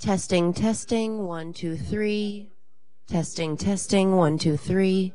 Testing, testing, 1, 2, 3. Testing, testing, 1, 2, 3.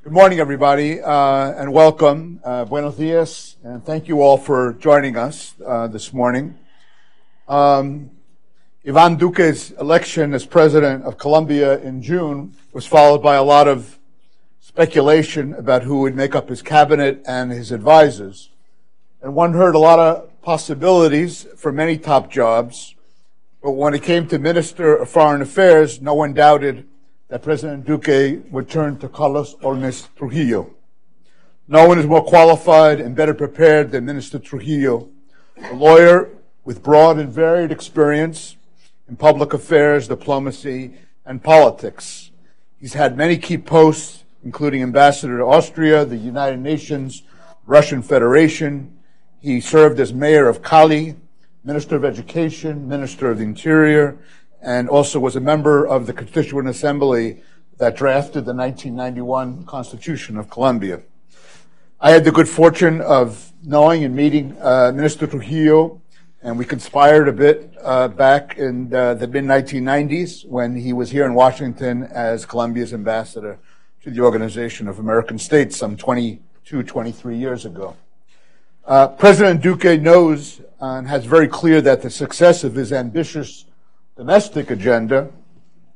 Good morning, everybody, and welcome. Buenos dias, and thank you all for joining us this morning. Ivan Duque's election as president of Colombia in June was followed by a lot of speculation about who would make up his cabinet and his advisors. And one heard a lot of possibilities for many top jobs, but when it came to Minister of Foreign Affairs, no one doubted that President Duque would turn to Carlos Holmes Trujillo. No one is more qualified and better prepared than Minister Trujillo, a lawyer with broad and varied experience in public affairs, diplomacy, and politics. He's had many key posts, including ambassador to Austria, the United Nations, Russian Federation. He served as mayor of Cali, Minister of Education, Minister of the Interior, and also was a member of the Constituent Assembly that drafted the 1991 Constitution of Colombia. I had the good fortune of knowing and meeting Minister Trujillo, and we conspired a bit back in the mid-1990s when he was here in Washington as Colombia's ambassador to the Organization of American States some 22, 23 years ago. President Duque knows and has very clear that the success of his ambitious domestic agenda,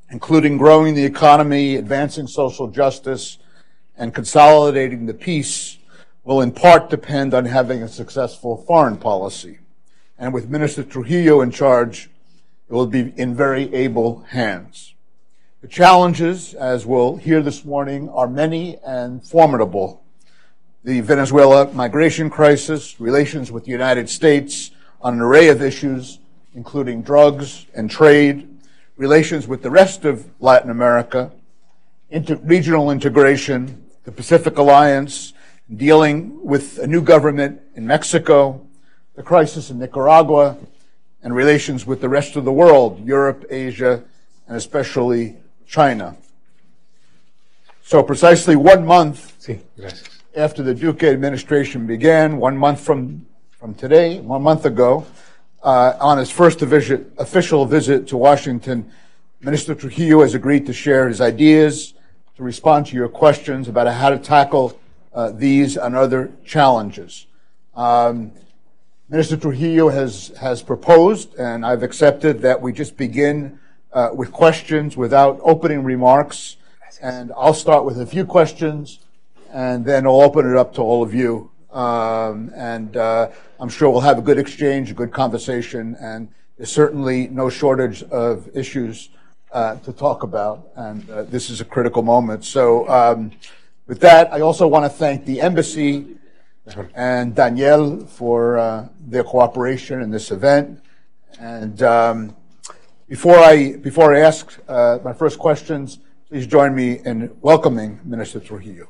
including growing the economy, advancing social justice, and consolidating the peace, will in part depend on having a successful foreign policy. And with Minister Trujillo in charge, it will be in very able hands. The challenges, as we'll hear this morning, are many and formidable. The Venezuela migration crisis, relations with the United States on an array of issues, including drugs and trade, relations with the rest of Latin America, regional integration, the Pacific Alliance, dealing with a new government in Mexico, the crisis in Nicaragua, and relations with the rest of the world, Europe, Asia, and especially China. So precisely 1 month after the Duque administration began, 1 month from today, 1 month ago, on his first official visit to Washington, Minister Trujillo has agreed to share his ideas, to respond to your questions about how to tackle these and other challenges. Minister Trujillo has proposed, and I've accepted, that we just begin with questions without opening remarks. And I'll start with a few questions, and then I'll open it up to all of you. I'm sure we'll have a good exchange, a good conversation, and there's certainly no shortage of issues to talk about, and this is a critical moment. So with that, I also want to thank the embassy and Danielle for their cooperation in this event. And before I ask my first questions, please join me in welcoming Minister Trujillo.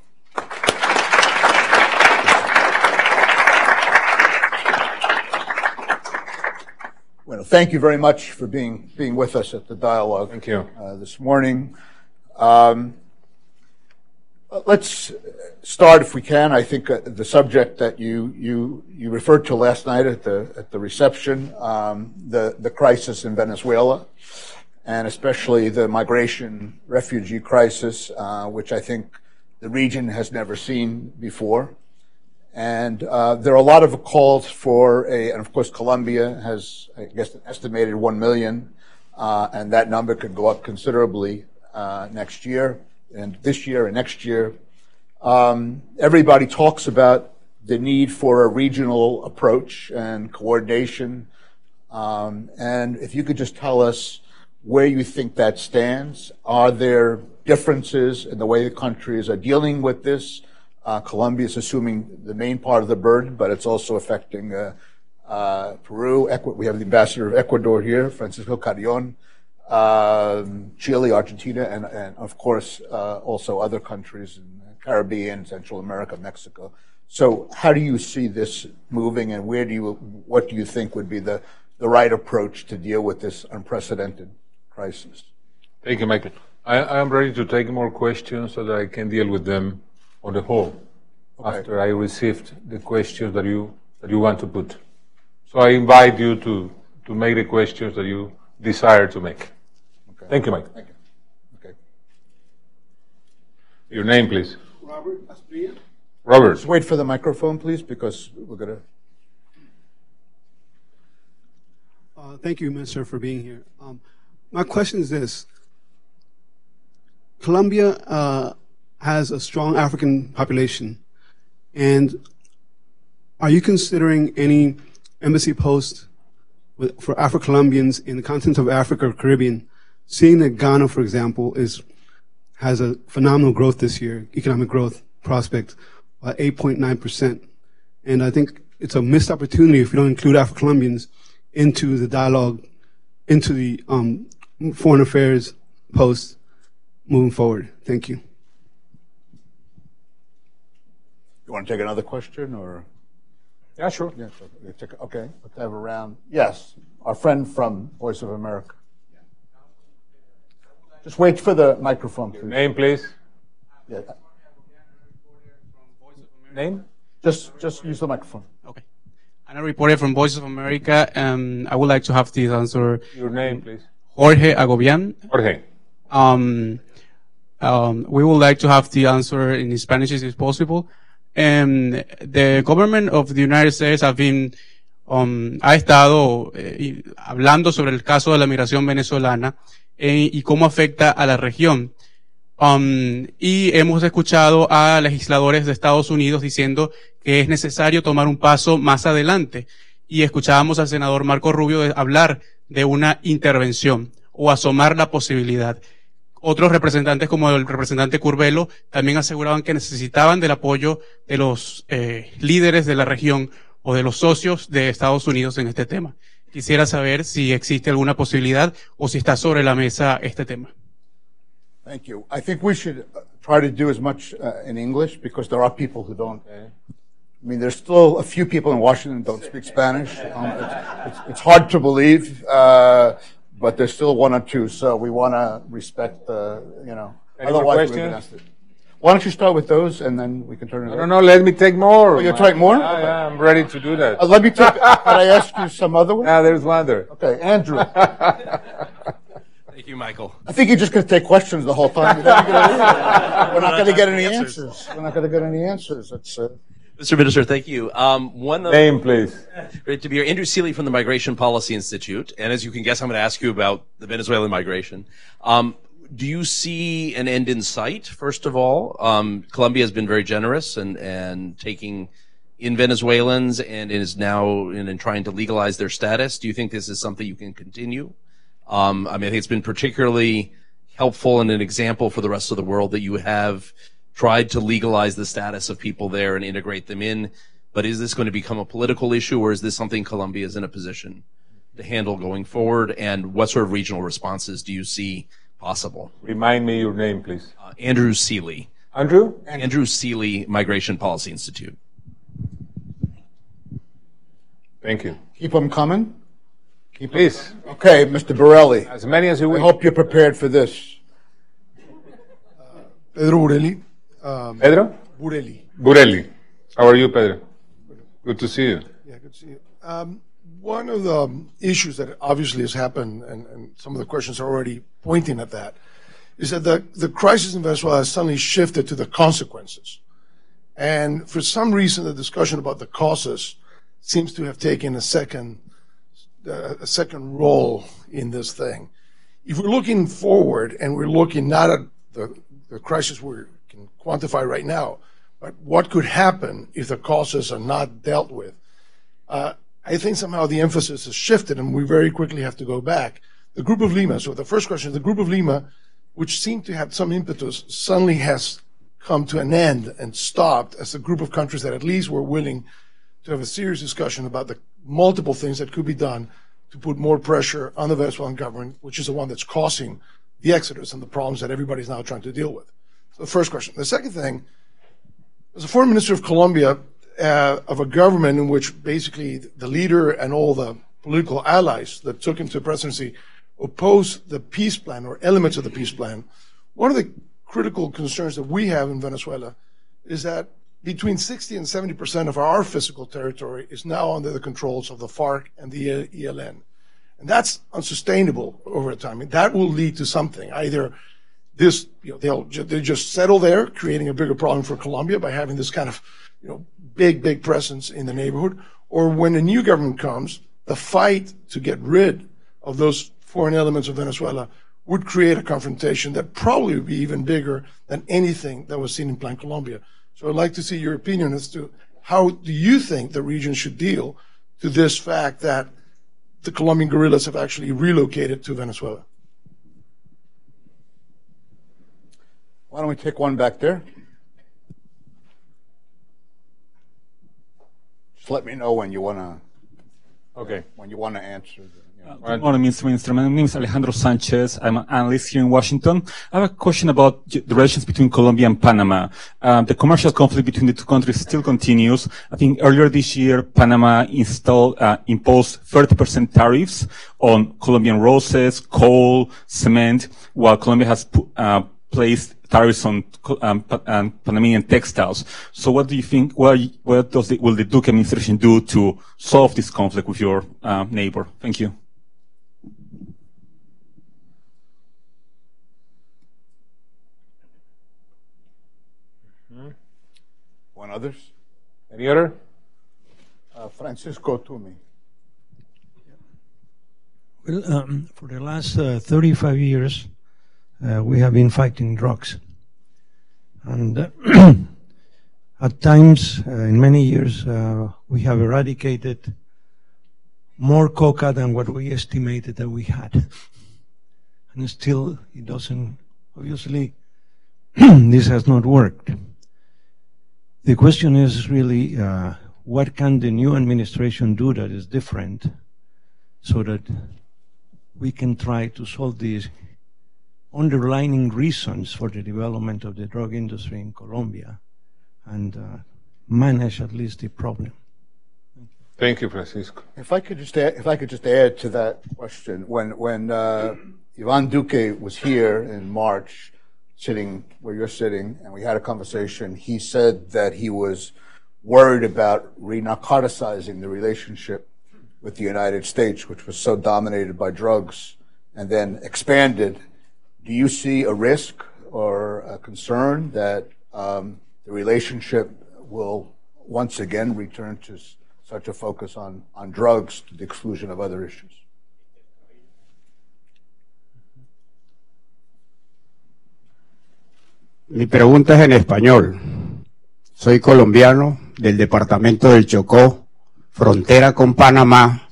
Well, thank you very much for being with us at the dialogue. Thank you. This morning. Let's start, if we can. I think the subject that you referred to last night at the reception, the crisis in Venezuela, and especially the migration refugee crisis, which I think the region has never seen before. And there are a lot of calls for and of course Colombia has, I guess, an estimated 1 million, and that number could go up considerably next year, and this year and next year. Everybody talks about the need for a regional approach and coordination. And if you could just tell us where you think that stands. Are there differences in the way the countries are dealing with this? Colombia is assuming the main part of the burden, but it's also affecting Peru. We have the ambassador of Ecuador here, Francisco Carrion, Chile, Argentina, and of course also other countries in the Caribbean, Central America, Mexico. So how do you see this moving, and what do you think would be the right approach to deal with this unprecedented crisis? Thank you, Michael. I am ready to take more questions so that I can deal with them on the whole, okay, after I received the questions that you want to put. So I invite you to make the questions that you desire to make. Okay. Thank you, Mike. Thank you. Okay. Your name, please. Robert. Just wait for the microphone, please, because we're going to... Thank you, Minister, for being here. My question is this. Colombia has a strong African population, and are you considering any embassy posts for Afro-Colombians in the continent of Africa or Caribbean, seeing that Ghana, for example, has a phenomenal growth this year, economic growth prospect, 8.9%. And I think it's a missed opportunity if we don't include Afro-Colombians into the dialogue, into the foreign affairs posts moving forward. Thank you. You want to take another question, or? Yeah, sure. Yes, okay, let's have a round. Yes, our friend from Voice of America. Just wait for the microphone, please. Name, please. Yeah. Name? Just use the microphone. Okay. I'm a reporter from Voice of America. I would like to have this answer. Your name, please. Jorge Agobian. Jorge. We would like to have the answer in Spanish if it's possible. The government of the United States ha estado hablando sobre el caso de la migración venezolana y cómo afecta a la región. Y hemos escuchado a legisladores de Estados Unidos diciendo que es necesario tomar un paso más adelante. Y escuchábamos al senador Marco Rubio hablar de una intervención o asomar la posibilidad. Otros representantes, como el representante Curbelo, también aseguraban que necesitaban del apoyo de los líderes de la región o de los socios de Estados Unidos en este tema. Quisiera saber si existe alguna posibilidad o si está sobre la mesa este tema. Thank you. I think we should try to do as much in English, because there are people who don't. I mean, there's still a few people in Washington who don't speak Spanish. It's hard to believe, but there's still one or two, so we want to respect the, Any more otherwise we're questions? gonna Why don't you start with those, and then we can turn it over? No, let me take more. Oh, you'll take more? Yeah, I'm ready to do that. Let me take, can I ask you some other one? Yeah, there's one there. Okay, Andrew. Thank you, Michael. I think you're just going to take questions the whole time. We're not going to get any answers. We're not going to get any answers. That's, Mr. Minister, thank you. Name, please. Great to be here. Andrew Seeley from the Migration Policy Institute. And as you can guess, I'm going to ask you about the Venezuelan migration. Do you see an end in sight, first of all? Colombia has been very generous and taking in Venezuelans and is now in trying to legalize their status. Do you think this is something you can continue? I think it's been particularly helpful and an example for the rest of the world that you have tried to legalize the status of people there and integrate them in. But is this going to become a political issue, or is this something Colombia is in a position to handle going forward? And what sort of regional responses do you see possible? Remind me your name, please. Andrew Seeley. Andrew? Andrew Seeley, Migration Policy Institute. Thank you. keep them coming. Please. Okay, Mr. Borelli. As many as you I wish. hope you're prepared for this. Pedro Burelli. Pedro? Burelli. Burelli. How are you, Pedro? Good to see you. Yeah, good to see you. One of the issues that obviously has happened, and some of the questions are already pointing at that, is that the crisis in Venezuela has suddenly shifted to the consequences. And for some reason, the discussion about the causes seems to have taken a second role in this thing. If we're looking forward and we're looking not at the crisis we can quantify right now, but what could happen if the causes are not dealt with, I think somehow the emphasis has shifted and we very quickly have to go back. The Group of Lima, so the first question, the Group of Lima, which seemed to have some impetus, suddenly has come to an end and stopped as a group of countries that at least were willing to have a serious discussion about the multiple things that could be done to put more pressure on the Venezuelan government, which is the one that's causing the exodus and the problems that everybody's now trying to deal with. So the first question. The second thing, as a foreign minister of Colombia, of a government in which basically the leader and all the political allies that took him to the presidency opposed the peace plan or elements of the peace plan, one of the critical concerns that we have in Venezuela is that between 60 and 70% of our physical territory is now under the controls of the FARC and the ELN. And that's unsustainable over time. And that will lead to something, either this, they'll just settle there, creating a bigger problem for Colombia by having this kind of, big presence in the neighborhood. Or when a new government comes, the fight to get rid of those foreign elements of Venezuela would create a confrontation that probably would be even bigger than anything that was seen in Plan Colombia. So I'd like to see your opinion as to how do you think the region should deal to this fact that the Colombian guerrillas have actually relocated to Venezuela? Why don't we take one back there? Just let me know when you want to. Okay. When you want to answer. Good morning, Mr. Minister. My name is Alejandro Sanchez. I'm an analyst here in Washington. I have a question about the relations between Colombia and Panama. The commercial conflict between the two countries still continues. I think earlier this year, Panama imposed 30% tariffs on Colombian roses, coal, cement, while Colombia has placed tariffs on Panamanian textiles. So what do you think, will the Duque administration do to solve this conflict with your neighbor? Thank you. One others? Any other? Francisco Tumi. Well, for the last 35 years, we have been fighting drugs. And at times, in many years, we have eradicated more coca than what we estimated that we had. And still, it doesn't, obviously, this has not worked. The question is really, what can the new administration do that is different so that we can try to solve these underlying reasons for the development of the drug industry in Colombia and manage at least the problem. Thank you, Francisco. If I could just add to that question, when Ivan Duque was here in March, sitting where you're sitting, and we had a conversation, he said that he was worried about re-narcoticizing the relationship with the United States, which was so dominated by drugs, and then expanded. Do you see a risk or a concern that the relationship will once again return to such a focus on drugs to the exclusion of other issues? Mi pregunta es en español. Soy colombiano del departamento del Chocó, frontera con Panamá,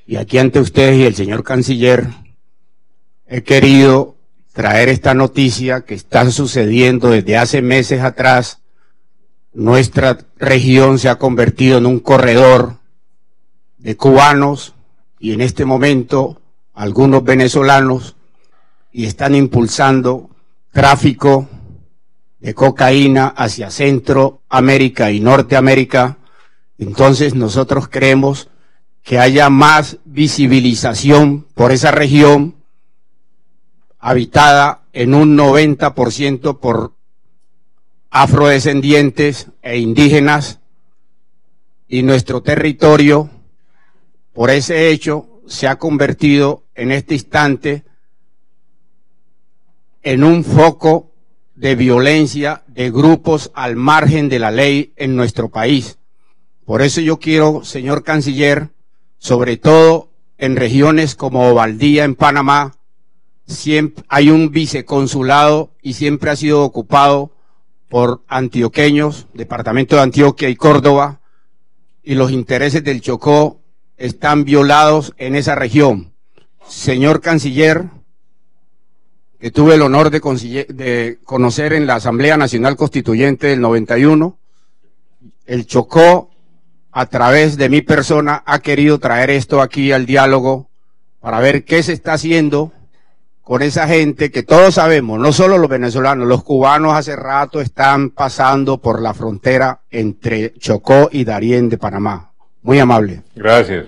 y aquí ante ustedes y el señor canciller he querido traer esta noticia que está sucediendo desde hace meses atrás. Nuestra región se ha convertido en un corredor de cubanos y en este momento algunos venezolanos y están impulsando tráfico de cocaína hacia Centroamérica y Norteamérica. Entonces nosotros creemos que haya más visibilización por esa región habitada en un 90% por afrodescendientes e indígenas, y nuestro territorio por ese hecho se ha convertido en este instante en un foco de violencia de grupos al margen de la ley en nuestro país. Por eso yo quiero, señor canciller, sobre todo en regiones como Valdía en Panamá, siempre hay un viceconsulado y siempre ha sido ocupado por antioqueños, departamento de Antioquia y Córdoba, y los intereses del Chocó están violados en esa región. Señor canciller, que tuve el honor de conocer en la Asamblea Nacional Constituyente del 91, el Chocó, a través de mi persona, ha querido traer esto aquí al diálogo para ver qué se está haciendo con esa gente que todos sabemos, no solo los venezolanos, los cubanos hace rato están pasando por la frontera entre Chocó y Darién de Panamá. Muy amable. Gracias.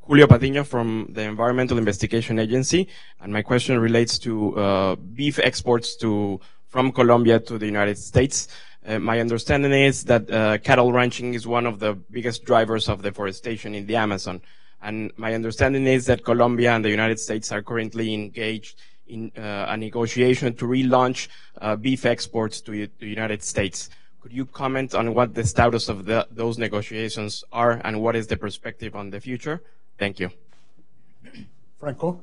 Julio Patiño from the Environmental Investigation Agency, and my question relates to beef exports from Colombia to the United States. My understanding is that cattle ranching is one of the biggest drivers of deforestation in the Amazon. And my understanding is that Colombia and the United States are currently engaged in a negotiation to relaunch beef exports to the United States. Could you comment on what the status of those negotiations are and what is the perspective on the future? Thank you. Franco?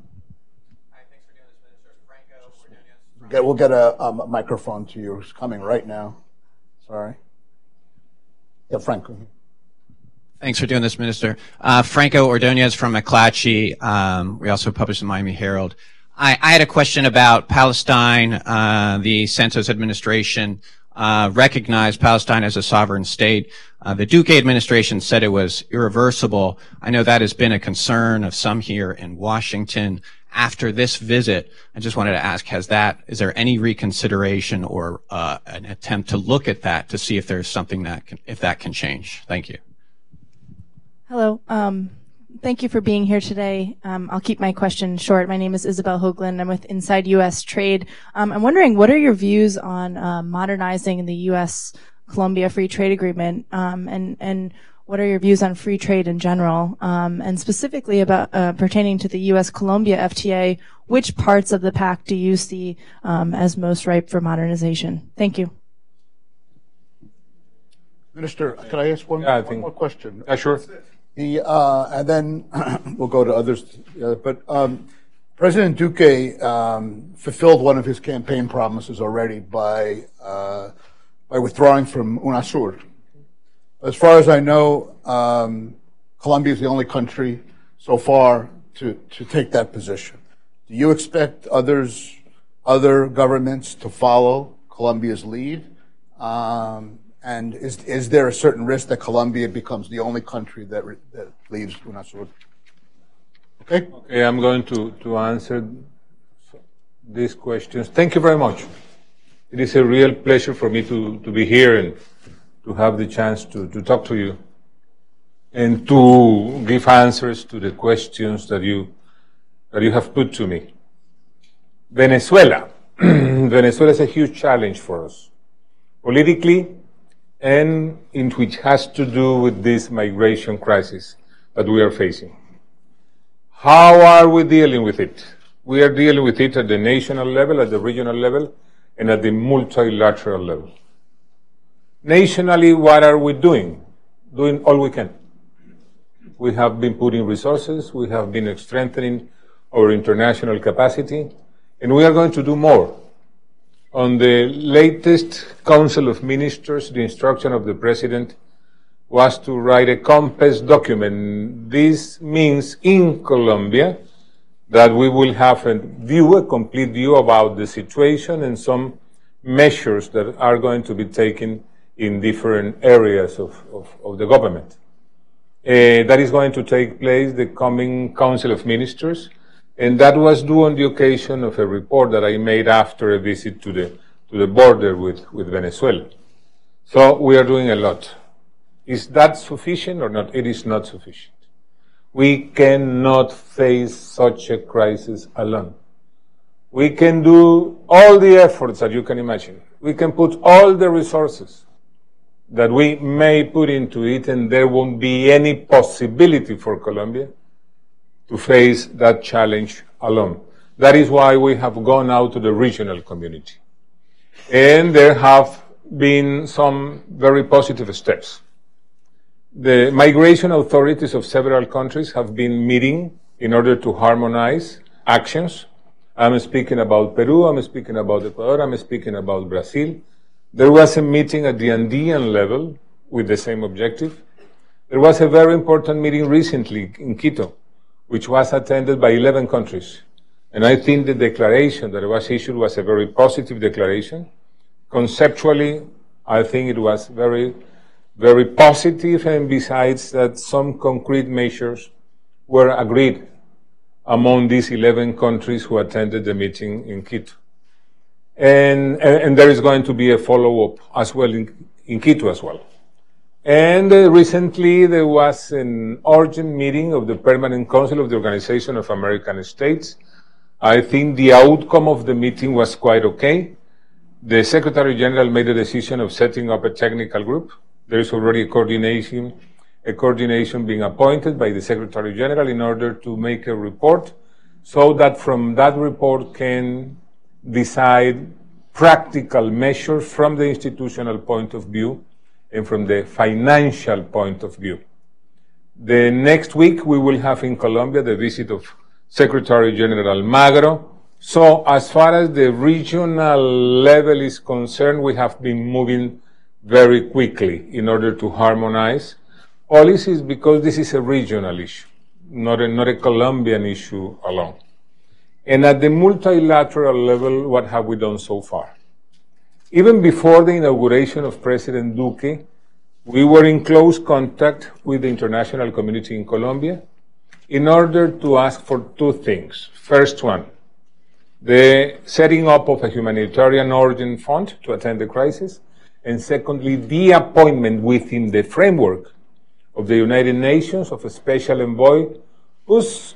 We'll get a microphone to you. It's coming right now. Sorry. Yeah, Franco. Thanks for doing this, Minister. Franco Ordonez from McClatchy. We also published the Miami Herald. I had a question about Palestine. The Santos administration recognized Palestine as a sovereign state. The Duque administration said it was irreversible. I know that has been a concern of some here in Washington. After this visit, I just wanted to ask, is there any reconsideration or an attempt to look at that to see if there's something if that can change? Thank you. Hello. Thank you for being here today. I'll keep my question short. My name is Isabel Hoagland. I'm with Inside U.S. Trade. I'm wondering, what are your views on modernizing the U.S.-Colombia Free Trade Agreement, and what are your views on free trade in general, and specifically about pertaining to the U.S.-Colombia FTA? Which parts of the pact do you see as most ripe for modernization? Thank you. Minister, can I ask one more question? Sure. And then we'll go to others. President Duque fulfilled one of his campaign promises already by withdrawing from UNASUR. As far as I know, Colombia is the only country so far to take that position. Do you expect other governments to follow Colombia's lead? And is there a certain risk that Colombia becomes the only country that leaves UNASUR? Okay. Okay, I'm going to answer these questions. Thank you very much. It is a real pleasure for me to be here and to have the chance to talk to you and to give answers to the questions that you have put to me. Venezuela. Venezuela is a huge challenge for us, politically, and in which has to do with this migration crisis that we are facing. How are we dealing with it? We are dealing with it at the national level, at the regional level, and at the multilateral level. Nationally, what are we doing? Doing all we can. We have been putting resources, we have been strengthening our international capacity, and we are going to do more. On the latest Council of Ministers, the instruction of the President was to write a compass document. This means in Colombia that we will have a complete view about the situation and some measures that are going to be taken in different areas of the government. That is going to take place the coming Council of Ministers, and that was due on the occasion of a report that I made after a visit to the border with Venezuela. So we are doing a lot. Is that sufficient or not? It is not sufficient. We cannot face such a crisis alone. We can do all the efforts that you can imagine. We can put all the resources that we may put into it, and there won't be any possibility for Colombia to face that challenge alone. That is why we have gone out to the regional community. And there have been some very positive steps. The migration authorities of several countries have been meeting in order to harmonize actions. I'm speaking about Peru, I'm speaking about Ecuador, I'm speaking about Brazil. There was a meeting at the Andean level with the same objective. There was a very important meeting recently in Quito, which was attended by 11 countries. And I think the declaration that was issued was a very positive declaration. Conceptually, I think it was very, very positive, and besides that, some concrete measures were agreed among these 11 countries who attended the meeting in Quito. And there is going to be a follow-up as well in Quito as well. And recently there was an urgent meeting of the Permanent Council of the Organization of American States. I think the outcome of the meeting was quite okay. The Secretary General made a decision of setting up a technical group. There is already a coordination a coordination being appointed by the Secretary General in order to make a report so that from that report can decide practical measures from the institutional point of view and from the financial point of view. The next week we will have in Colombia the visit of Secretary General Magro. So as far as the regional level is concerned, we have been moving very quickly in order to harmonize policies because this is a regional issue, not a Colombian issue alone. And at the multilateral level, what have we done so far? Even before the inauguration of President Duque, we were in close contact with the international community in Colombia in order to ask for two things. First one, the setting up of a humanitarian urgent fund to attend the crisis, and secondly, the appointment within the framework of the United Nations of a special envoy whose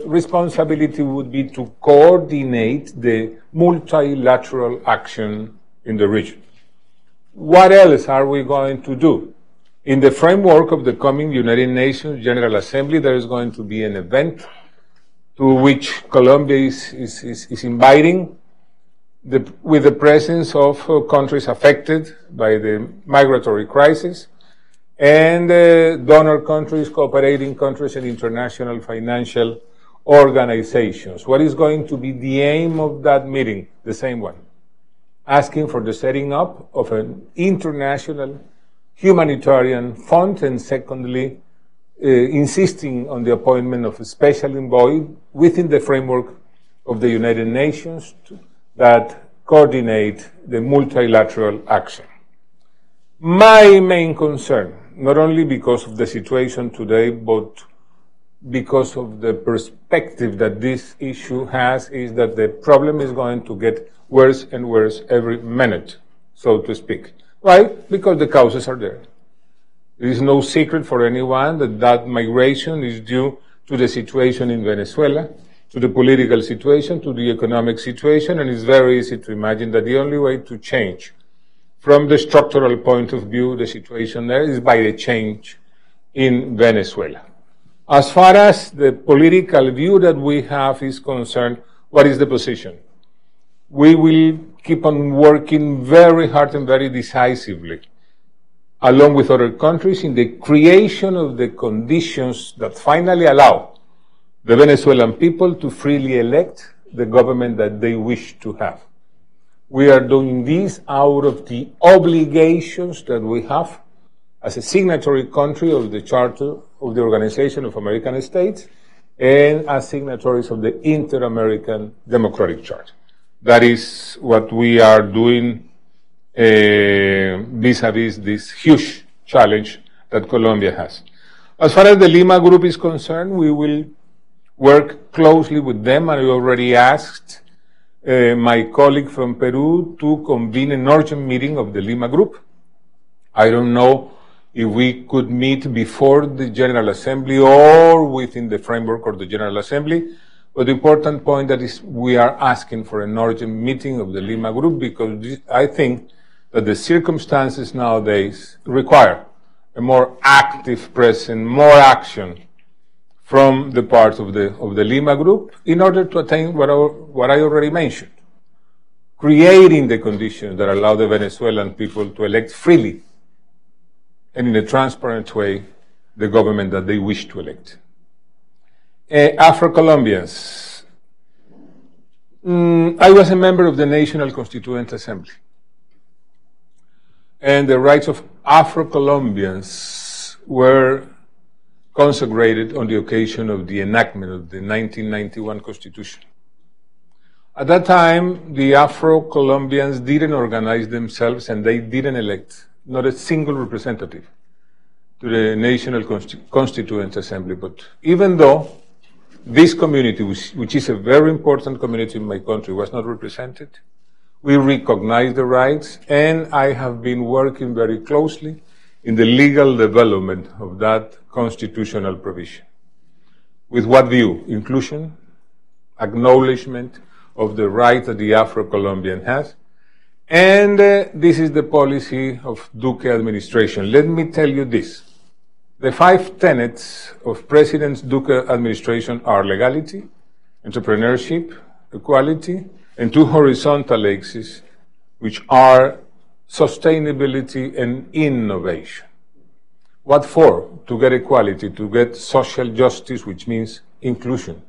responsibility would be to coordinate the multilateral action in the region. What else are we going to do? In the framework of the coming United Nations General Assembly, there is going to be an event to which Colombia is inviting with the presence of countries affected by the migratory crisis and donor countries, cooperating countries, and international financial organizations. What is going to be the aim of that meeting? The same one. Asking for the setting up of an international humanitarian fund, and secondly, insisting on the appointment of a special envoy within the framework of the United Nations that coordinate the multilateral action. My main concern, not only because of the situation today, but because of the perspective that this issue has, is that the problem is going to get worse and worse every minute, so to speak. Why? Because the causes are there. It is no secret for anyone that that migration is due to the situation in Venezuela, to the political situation, to the economic situation, and it's very easy to imagine that the only way to change from the structural point of view the situation there is by the change in Venezuela. As far as the political view that we have is concerned, what is the position? We will keep on working very hard and very decisively, along with other countries, in the creation of the conditions that finally allow the Venezuelan people to freely elect the government that they wish to have. We are doing this out of the obligations that we have as a signatory country of the Charter of the Organization of American States and as signatories of the Inter-American Democratic Charter. That is what we are doing vis-a-vis this huge challenge that Colombia has. As far as the Lima Group is concerned, we will work closely with them, and I already asked my colleague from Peru to convene an urgent meeting of the Lima Group. I don't know if we could meet before the General Assembly or within the framework of the General Assembly. But the important point that is we are asking for an urgent meeting of the Lima Group because I think that the circumstances nowadays require a more active presence, more action from the part of the Lima Group in order to attain what I already mentioned, creating the conditions that allow the Venezuelan people to elect freely and in a transparent way the government that they wish to elect. Afro-Colombians. I was a member of the National Constituent Assembly. And the rights of Afro-Colombians were consecrated on the occasion of the enactment of the 1991 Constitution. At that time, the Afro-Colombians didn't organize themselves and they didn't elect not a single representative to the National Constituent Assembly. But even though this community, which is a very important community in my country, was not represented, we recognize the rights, and I have been working very closely in the legal development of that constitutional provision. With what view? Inclusion, acknowledgement of the right that the Afro-Colombian has, and this is the policy of Duque administration. Let me tell you this. The 5 tenets of President Duque administration are legality, entrepreneurship, equality, and 2 horizontal axes, which are sustainability and innovation. What for? To get equality, to get social justice, which means inclusion.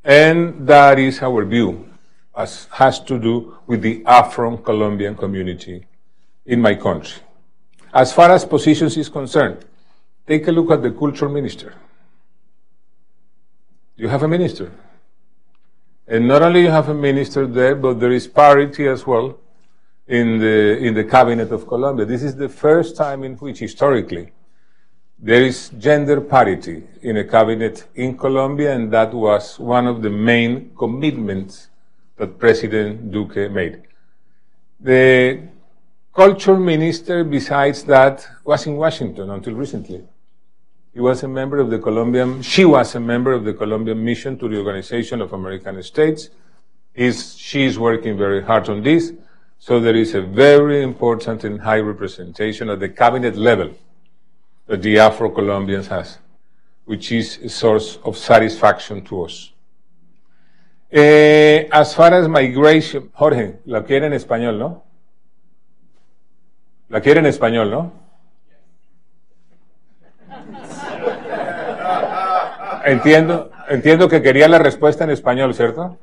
And that is our view, as has to do with the Afro-Colombian community in my country. As far as positions is concerned, take a look at the culture minister. You have a minister. And not only you have a minister there, but there is parity as well in the cabinet of Colombia. This is the first time in which, historically, there is gender parity in a cabinet in Colombia, and that was one of the main commitments that President Duque made. The culture minister, besides that, was in Washington until recently. He was a member of the she was a member of the Colombian mission to the Organization of American States. She is working very hard on this, so there is a very important and high representation at the cabinet level that the Afro-Colombians has, which is a source of satisfaction to us. As far as migration, Jorge, la quiere en español, ¿no? La quiere en español, ¿no? Entiendo que quería la respuesta en español, ¿cierto?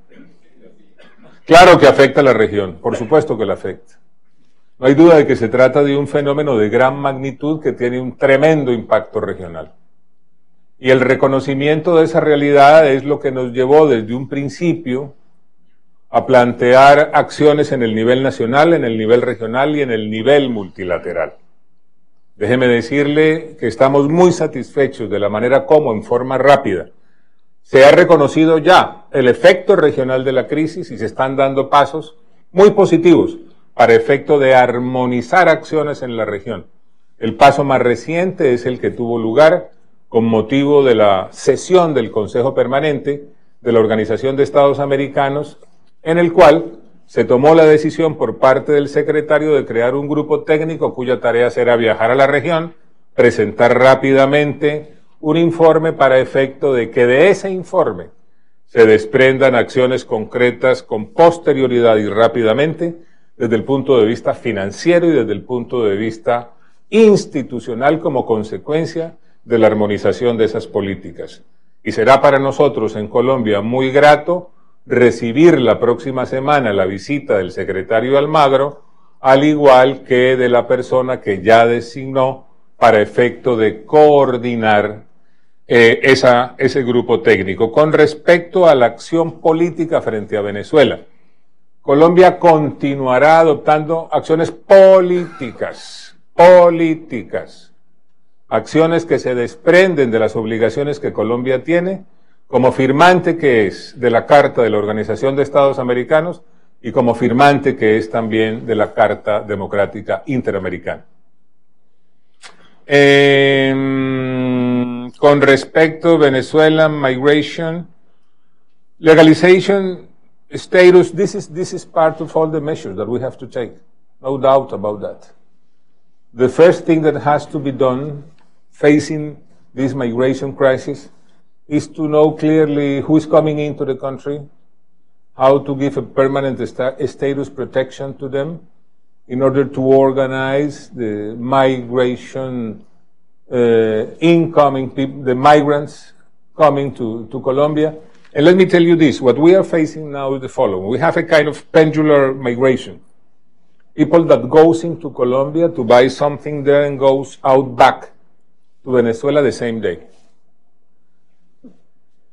Claro que afecta a la región, por supuesto que la afecta. No hay duda de que se trata de un fenómeno de gran magnitud que tiene un tremendo impacto regional. Y el reconocimiento de esa realidad es lo que nos llevó desde un principio a plantear acciones en el nivel nacional, en el nivel regional y en el nivel multilateral. Déjeme decirle que estamos muy satisfechos de la manera como, en forma rápida, se ha reconocido ya el efecto regional de la crisis y se están dando pasos muy positivos para efecto de armonizar acciones en la región. El paso más reciente es el que tuvo lugar con motivo de la sesión del Consejo Permanente de la Organización de Estados Americanos, en el cual se tomó la decisión por parte del secretario de crear un grupo técnico cuya tarea será viajar a la región, presentar rápidamente un informe para efecto de que de ese informe se desprendan acciones concretas con posterioridad y rápidamente desde el punto de vista financiero y desde el punto de vista institucional como consecuencia de la armonización de esas políticas. Y será para nosotros en Colombia muy grato recibir la próxima semana la visita del secretario Almagro, al igual que de la persona que ya designó para efecto de coordinar ese grupo técnico. Con respecto a la acción política frente a Venezuela, Colombia continuará adoptando acciones políticas, acciones que se desprenden de las obligaciones que Colombia tiene como firmante que es de la Carta de la Organización de Estados Americanos y como firmante que es también de la Carta Democrática Interamericana. Con respecto a Venezuela, migration, legalization, status, this is part of all the measures that we have to take. No doubt about that. The first thing that has to be done facing this migration crisis is to know clearly who is coming into the country, how to give a permanent status protection to them in order to organize the migration incoming people, the migrants coming to Colombia. And let me tell you this, what we are facing now is the following. We have a kind of pendular migration. People that goes into Colombia to buy something there and goes out back to Venezuela the same day.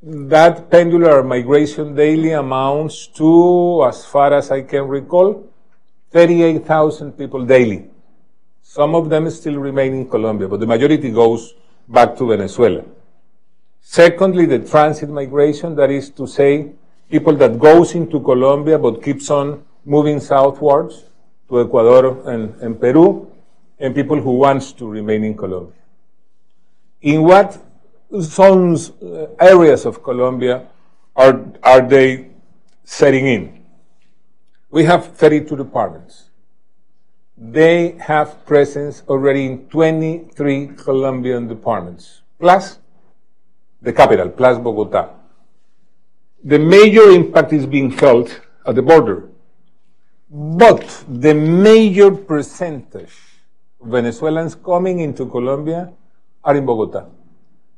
That pendular migration daily amounts to, as far as I can recall, 38,000 people daily. Some of them still remain in Colombia, but the majority goes back to Venezuela. Secondly, the transit migration, that is to say, people that goes into Colombia but keeps on moving southwards to Ecuador and Peru, and people who wants to remain in Colombia. In what zones, areas of Colombia are they setting in? We have 32 departments. they have presence already in 23 Colombian departments, plus the capital, plus Bogota. The major impact is being felt at the border, but the major percentage of Venezuelans coming into Colombia are in Bogota.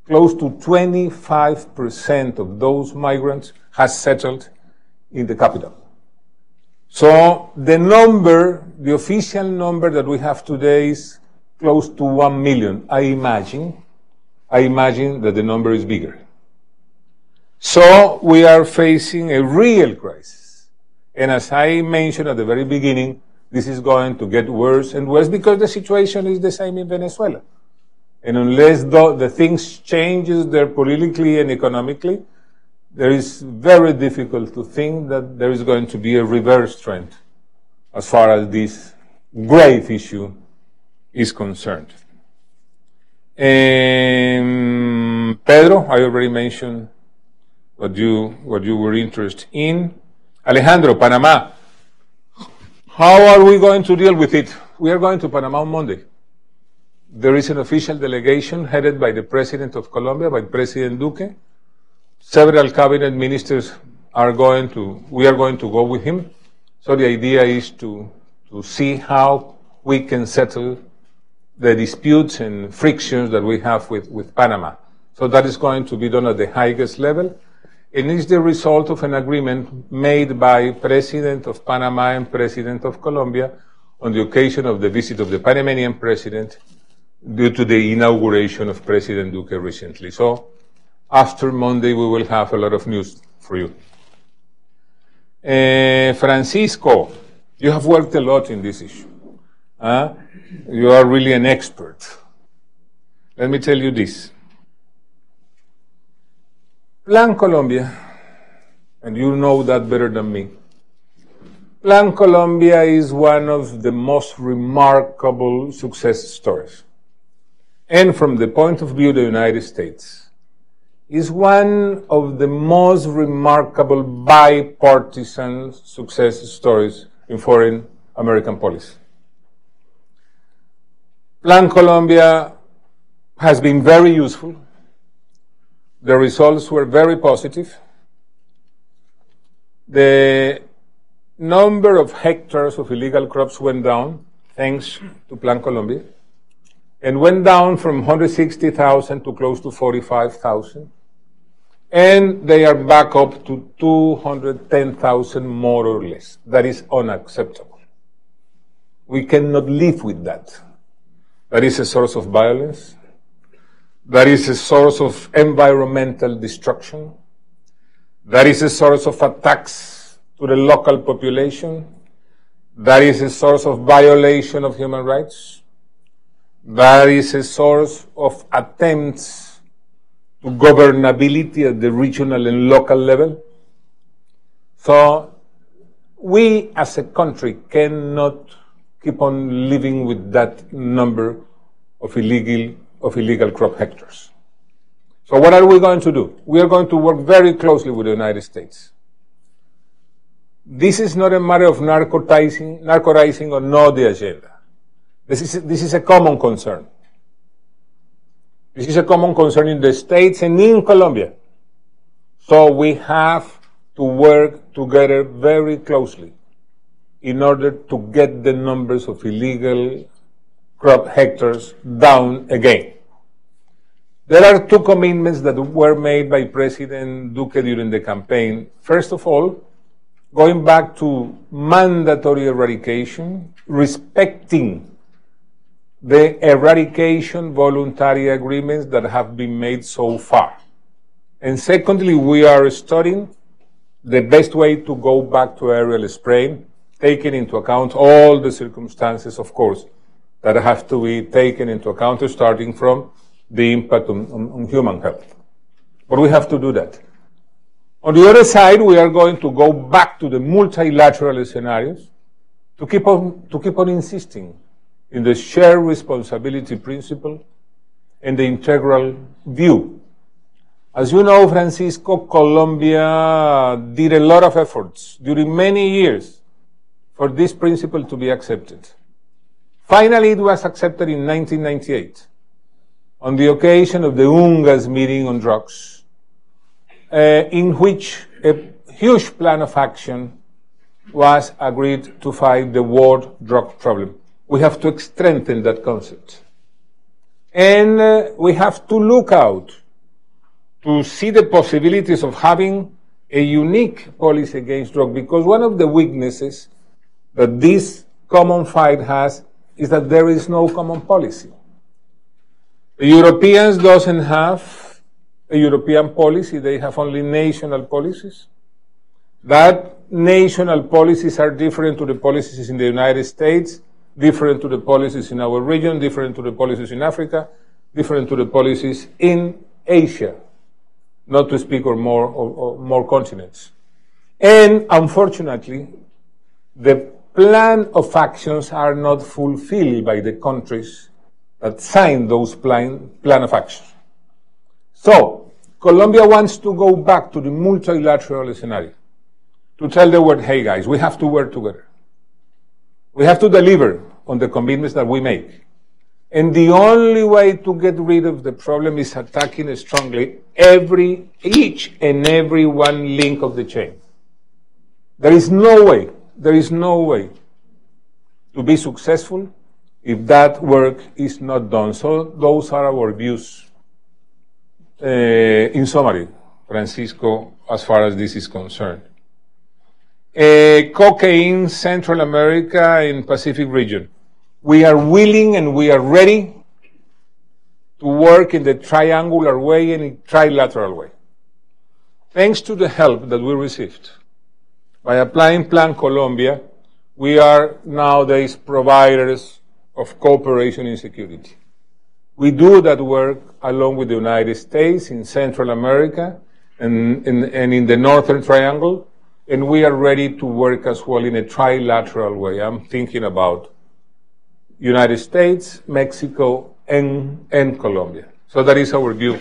Close to 25% of those migrants has settled in the capital. So the number, the official number that we have today is close to 1 million. I imagine that the number is bigger. So we are facing a real crisis. And as I mentioned at the very beginning, this is going to get worse and worse because the situation is the same in Venezuela. And unless the things changes there politically and economically, there is very difficult to think that there is going to be a reverse trend as far as this grave issue is concerned. Pedro, I already mentioned what you were interested in. Alejandro, Panama. How are we going to deal with it? We are going to Panama on Monday. There is an official delegation headed by the President of Colombia, by President Duque. Several cabinet ministers we are going to go with him. So the idea is to see how we can settle the disputes and frictions that we have with Panama. So that is going to be done at the highest level. And it's the result of an agreement made by President of Panama and President of Colombia on the occasion of the visit of the Panamanian President due to the inauguration of President Duque recently. So after Monday, we will have a lot of news for you. Francisco, you have worked a lot in this issue. You are really an expert. Let me tell you this. Plan Colombia, and you know that better than me, Plan Colombia is one of the most remarkable success stories. And from the point of view of the United States, is one of the most remarkable bipartisan success stories in foreign American policy. Plan Colombia has been very useful. The results were very positive. The number of hectares of illegal crops went down thanks to Plan Colombia, and went down from 160,000 to close to 45,000. And they are back up to 210,000 more or less. That is unacceptable. We cannot live with that. That is a source of violence. That is a source of environmental destruction. That is a source of attacks to the local population. That is a source of violation of human rights. That is a source of attempts to governability at the regional and local level. So we as a country cannot keep on living with that number of illegal crop hectares. So what are we going to do? We are going to work very closely with the United States. This is not a matter of narcotizing or no the agenda. This is a common concern. This is a common concern in the States and in Colombia. So we have to work together very closely in order to get the numbers of illegal crop hectares down again. There are two commitments that were made by President Duque during the campaign. First of all, going back to mandatory eradication, respecting the eradication voluntary agreements that have been made so far. And secondly, we are studying the best way to go back to aerial spraying, taking into account all the circumstances, of course, that have to be taken into account, starting from the impact on human health. But we have to do that. On the other side, we are going to go back to the multilateral scenarios to keep on insisting in the shared responsibility principle and the integral view. As you know, Francisco, Colombia did a lot of efforts during many years for this principle to be accepted. Finally, it was accepted in 1998 on the occasion of the UNGAS meeting on drugs, in which a huge plan of action was agreed to fight the world drug problem. We have to strengthen that concept. And we have to look out to see the possibilities of having a unique policy against drug, because one of the weaknesses that this common fight has is that there is no common policy. The Europeans doesn't have a European policy, they have only national policies. That national policies are different to the policies in the United States, different to the policies in our region, different to the policies in Africa, different to the policies in Asia, not to speak of more continents. And unfortunately, the plan of actions are not fulfilled by the countries that signed those plan of action. So, Colombia wants to go back to the multilateral scenario, to tell the world, hey guys, we have to work together. We have to deliver on the commitments that we make. And the only way to get rid of the problem is attacking strongly each and every one link of the chain. There is no way to be successful if that work is not done. So those are our views. In summary, Francisco, as far as this is concerned. Cocaine, Central America, and Pacific region. We are willing and we are ready to work in the triangular way and in trilateral way. Thanks to the help that we received, by applying Plan Colombia, we are nowadays providers of cooperation in security. We do that work along with the United States in Central America and in the Northern Triangle, and we are ready to work as well in a trilateral way. I'm thinking about United States, Mexico, and Colombia. So that is our view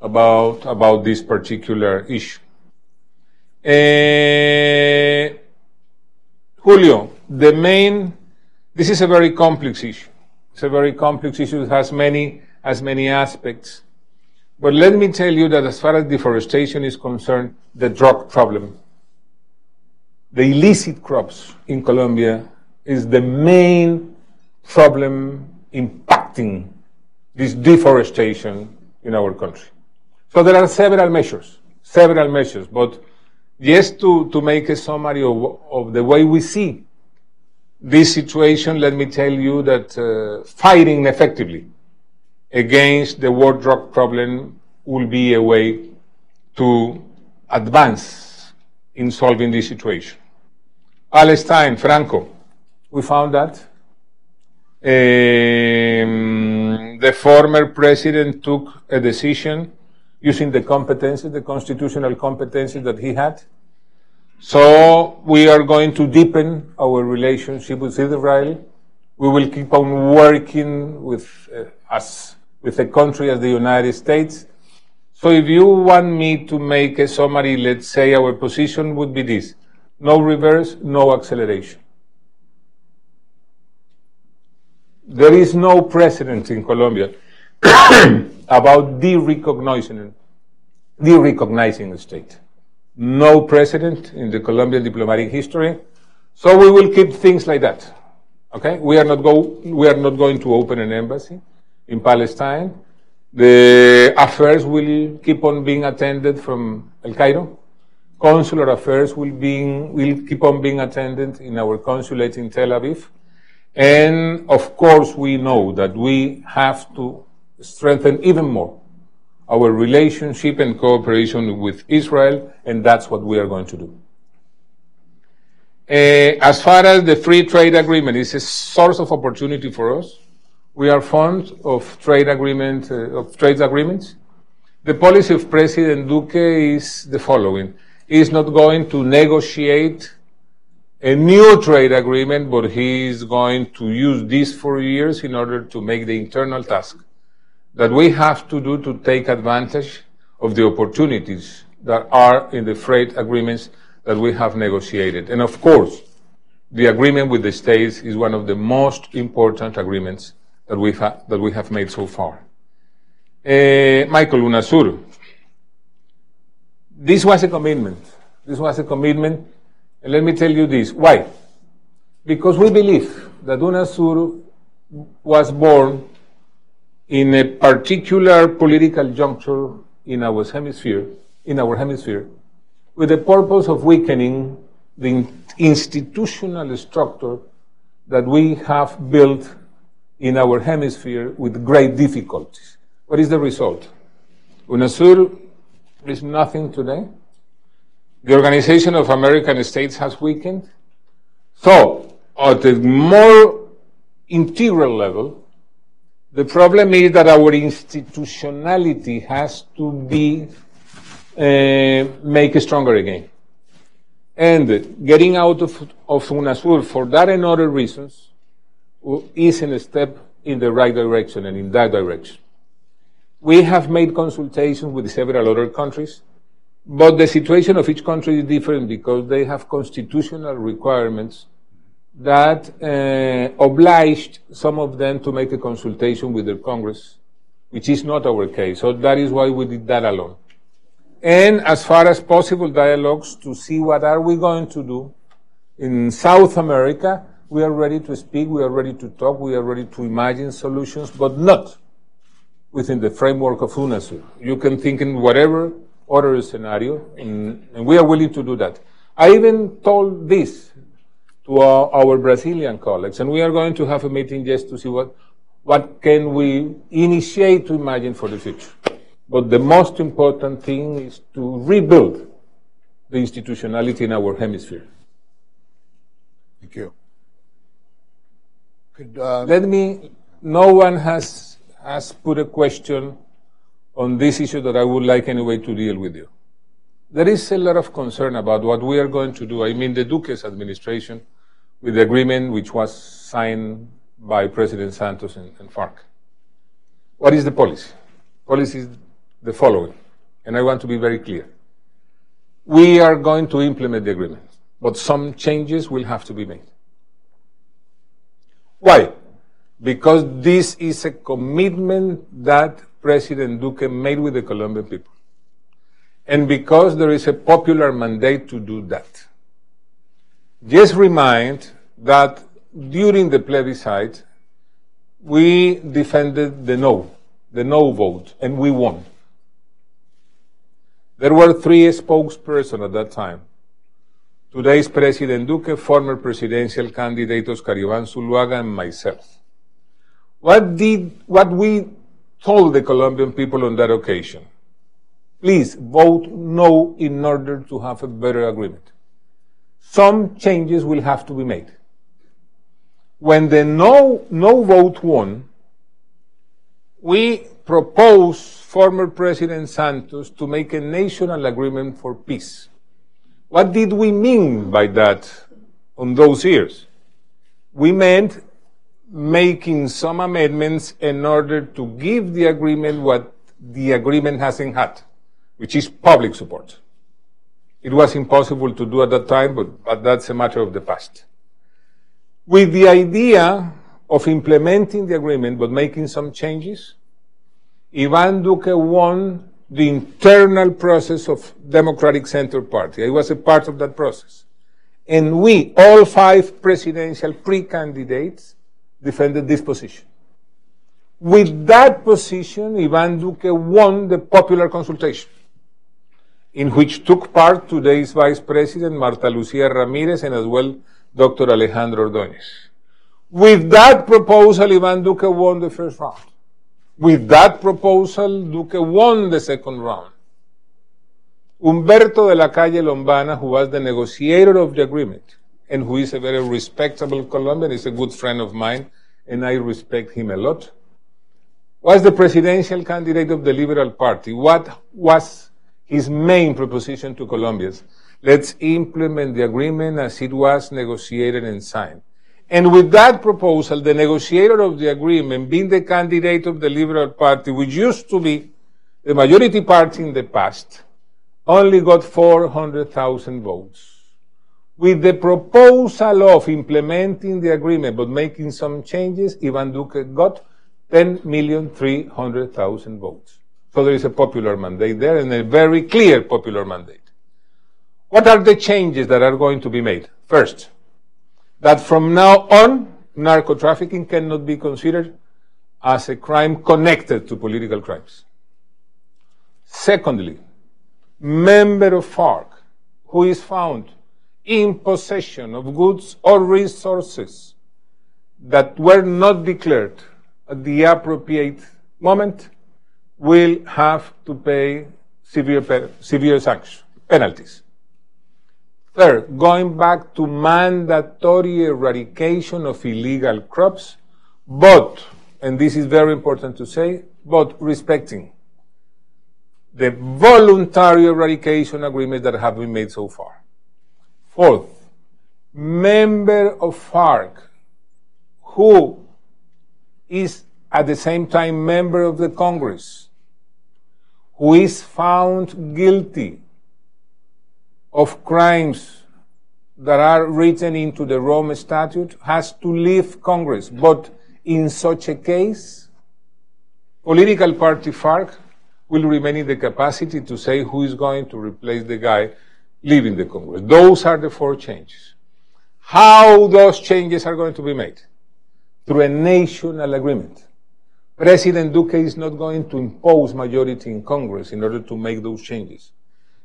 about this particular issue. Julio, this is a very complex issue. It's a very complex issue. It has many aspects. But let me tell you that as far as deforestation is concerned, the drug problem, the illicit crops in Colombia is the main problem impacting this deforestation in our country. So there are several measures, but just to make a summary of the way we see this situation, let me tell you that fighting effectively against the world drug problem will be a way to advance in solving this situation. Palestine, Franco, we found that. The former president took a decision using the competences, the constitutional competences that he had. So we are going to deepen our relationship with Israel. We will keep on working with a country as the United States. So if you want me to make a summary, let's say our position would be this: no reverse, no acceleration. There is no precedent in Colombia about de-recognizing the state. No precedent in the Colombian diplomatic history. So we will keep things like that. Okay? We are not going to open an embassy in Palestine. The affairs will keep on being attended from El Cairo. Consular affairs will keep on being attended in our consulate in Tel Aviv. And of course, we know that we have to strengthen even more our relationship and cooperation with Israel, and that's what we are going to do. As far as the free trade agreement is a source of opportunity for us, we are fond of trade agreements. The policy of President Duque is the following: he is not going to negotiate a new trade agreement, but he is going to use these 4 years in order to make the internal task that we have to do to take advantage of the opportunities that are in the freight agreements that we have negotiated. And of course, the agreement with the states is one of the most important agreements that we have made so far. Michael, UNASUR. This was a commitment. This was a commitment, and let me tell you this. Why? Because we believe that UNASUR was born in a particular political juncture in our hemisphere, with the purpose of weakening the institutional structure that we have built in our hemisphere with great difficulties. What is the result? UNASUR is nothing today. The Organization of American States has weakened. So, at a more integral level, the problem is that our institutionality has to be make stronger again. And getting out of UNASUR for that and other reasons is a step in the right direction and in that direction. We have made consultations with several other countries, but the situation of each country is different because they have constitutional requirements that obliged some of them to make a consultation with their Congress, which is not our case. So that is why we did that alone. And as far as possible dialogues to see what are we going to do in South America, we are ready to speak, we are ready to talk, we are ready to imagine solutions, but not within the framework of UNASUR. You can think in whatever other scenario, and we are willing to do that. I even told this to our Brazilian colleagues, and we are going to have a meeting just to see what can we initiate to imagine for the future. But the most important thing is to rebuild the institutionality in our hemisphere. Thank you. No one has put a question on this issue that I would like anyway to deal with you. There is a lot of concern about what we are going to do. I mean, the Duque's administration with the agreement which was signed by President Santos and FARC. What is the policy? Policy is the following, and I want to be very clear. We are going to implement the agreement, but some changes will have to be made. Why? Because this is a commitment that President Duque made with the Colombian people. And because there is a popular mandate to do that. Just remind that during the plebiscite, we defended the no vote, and we won. There were 3 spokespersons at that time. Today's President Duque, former presidential candidate Oscar Iván Zuluaga, and myself. What we told the Colombian people on that occasion? Please vote no in order to have a better agreement. Some changes will have to be made. When the no vote won, we proposed former President Santos to make a national agreement for peace. What did we mean by that on those years? We meant making some amendments in order to give the agreement what the agreement hasn't had, which is public support. It was impossible to do at that time, but that's a matter of the past. With the idea of implementing the agreement but making some changes, Ivan Duque won the internal process of Democratic Center Party. I was a part of that process. And we, all 5 presidential pre-candidates, defended this position. With that position, Ivan Duque won the popular consultation, in which took part today's Vice President Marta Lucía Ramírez and as well Dr. Alejandro Ordóñez. With that proposal, Ivan Duque won the first round. With that proposal, Duque won the second round. Humberto de la Calle Lombana, who was the negotiator of the agreement, and who is a very respectable Colombian, is a good friend of mine, and I respect him a lot, was the presidential candidate of the Liberal Party. What was his main proposition to Colombians? Let's implement the agreement as it was negotiated and signed. And with that proposal, the negotiator of the agreement, being the candidate of the Liberal Party, which used to be the majority party in the past, only got 400,000 votes. With the proposal of implementing the agreement but making some changes, Ivan Duque got 10,300,000 votes. So there is a popular mandate there and a very clear popular mandate. What are the changes that are going to be made? First, that from now on, narco-trafficking cannot be considered as a crime connected to political crimes. Secondly, member of FARC who is found in possession of goods or resources that were not declared at the appropriate moment will have to pay severe sanctions, penalties. Third, going back to mandatory eradication of illegal crops, but, and this is very important to say, but respecting the voluntary eradication agreements that have been made so far. Fourth, member of FARC who is at the same time member of the Congress, who is found guilty of crimes that are written into the Rome Statute has to leave Congress. But in such a case, political party FARC will remain in the capacity to say who is going to replace the guy leaving the Congress. Those are the 4 changes. How those changes are going to be made? Through a national agreement. President Duque is not going to impose majority in Congress in order to make those changes.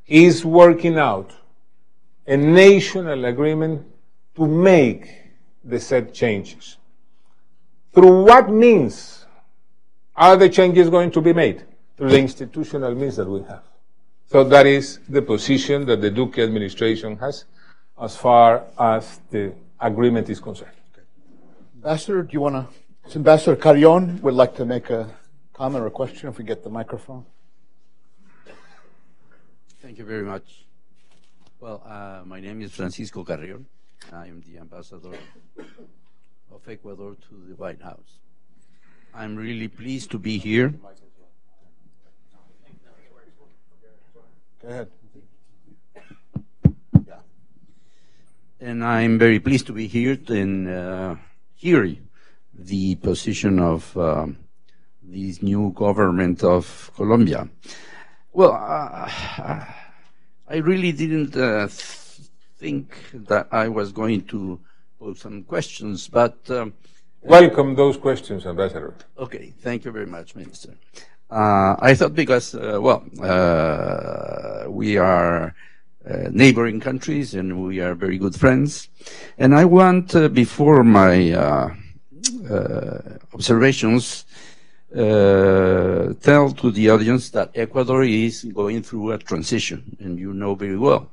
He is working out a national agreement to make the said changes. Through what means are the changes going to be made? Through the institutional means that we have. So that is the position that the Duque administration has as far as the agreement is concerned. Okay. Ambassador, do you want to? Ambassador Carrion would like to make a comment or a question if we get the microphone. Thank you very much. Well, my name is Francisco Carrion. I am the ambassador of Ecuador to the White House. I'm really pleased to be here. Go ahead. Yeah. And I'm very pleased to be here and hear the position of this new government of Colombia. Well, I really didn't think that I was going to pose some questions, but... Welcome those questions, Ambassador. Okay, thank you very much, Minister. I thought because, we are neighboring countries and we are very good friends, and I want, before my observations, tell to the audience that Ecuador is going through a transition, and you know very well,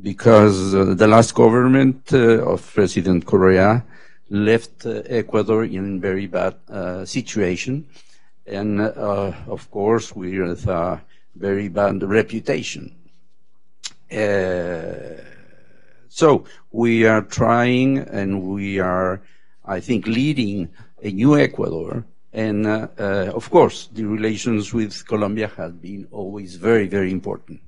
because the last government of President Correa left Ecuador in very bad situation, and of course with a very bad reputation. So we are trying, and we are, I think, leading a new Ecuador. And of course, the relations with Colombia have been always very, very important.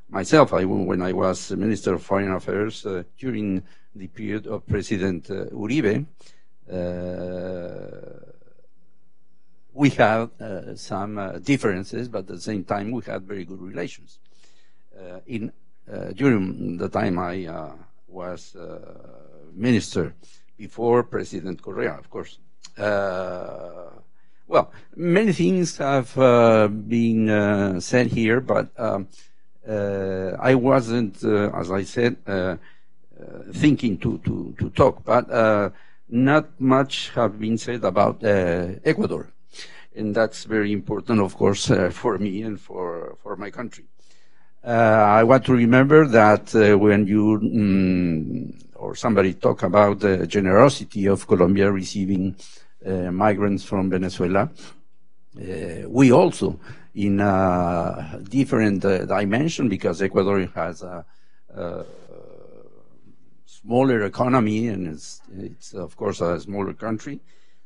Myself, when I was Minister of Foreign Affairs during the period of President Uribe, we had some differences, but at the same time, we had very good relations. During the time I was minister, before President Correa, of course. Well, many things have been said here, but I wasn't, as I said, thinking to talk, but not much have been said about Ecuador. And that's very important, of course, for me and for my country. I want to remember that when you or somebody talk about the generosity of Colombia receiving migrants from Venezuela, we also, in a different dimension, because Ecuador has a smaller economy and it's of course a smaller country,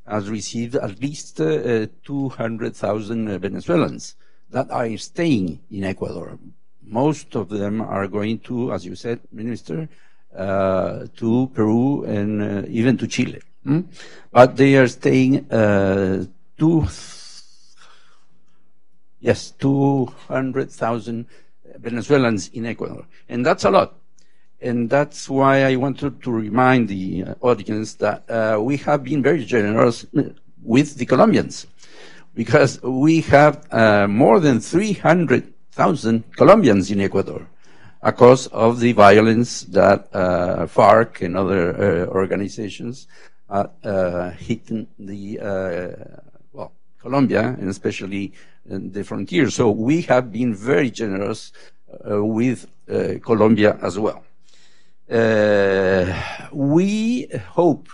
has received at least 200,000 Venezuelans that are staying in Ecuador. Most of them are going to, as you said, Minister, to Peru and even to Chile. But they are staying 200,000 Venezuelans in Ecuador, and that's a lot. And that's why I wanted to remind the audience that we have been very generous with the Colombians, because we have more than 300,000 Colombians in Ecuador because of the violence that FARC and other organizations hit the Colombia, and especially the frontier. So we have been very generous with Colombia as well. We hope